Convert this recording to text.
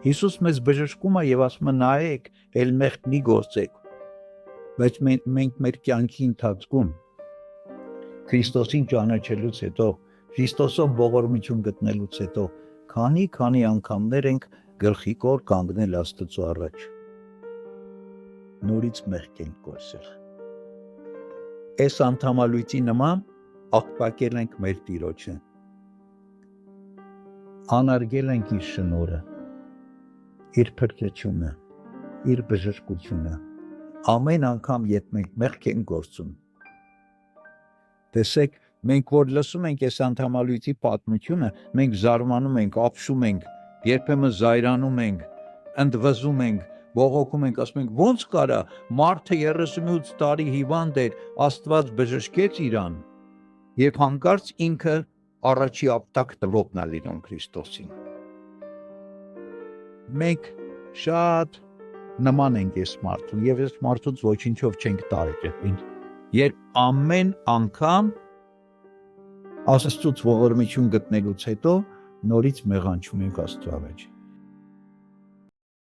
Հիսուս մեզ բժշկում է եւ ասում է նայեք, ել մեղքնի գործեք։ Բայց մենք մեր կյանքի ընթացքում Քրիստոսին ճանաչելուց հետո, Քրիստոսով ողորմություն գտնելուց հետո քանի անգամներ ենք գլխի կոր կանգնել Աստծո առաջ։ Նորից մեղք ենք կորսել։ Այս անդամալույցի նման աղբակել ենք մեր Տիրոջը։ Անարգել ենք իր շնորհը, իր փրկությունը, իր բժշկությունը։ Ամեն անգամ, երբ մենք մեղք ենք գործում, տեսեք, մենք որ լսում ենք այս անդամալույցի պատմությունը, մենք զարմանում ենք, ապշում ենք, երբեմն զայրանում ենք, ընդվզում ենք, բողոքում ենք, ասում ենք, ո՞նց կարա, մարդը 38 տարի հիվանդ էր, Աստված բժշկեց իրան, եւ հանկարծ ինքը առաջի ապտակ տվողն է լինում Քրիստոսին։ Մենք շատ նման ենք այս մարդուն եւ այս մարդուց ոչինչով չենք տարել, երբ ամեն անգամ Աստծուց ողորմություն գտնելուց հետո նորից մեղանչում ենք Աստծո առաջ։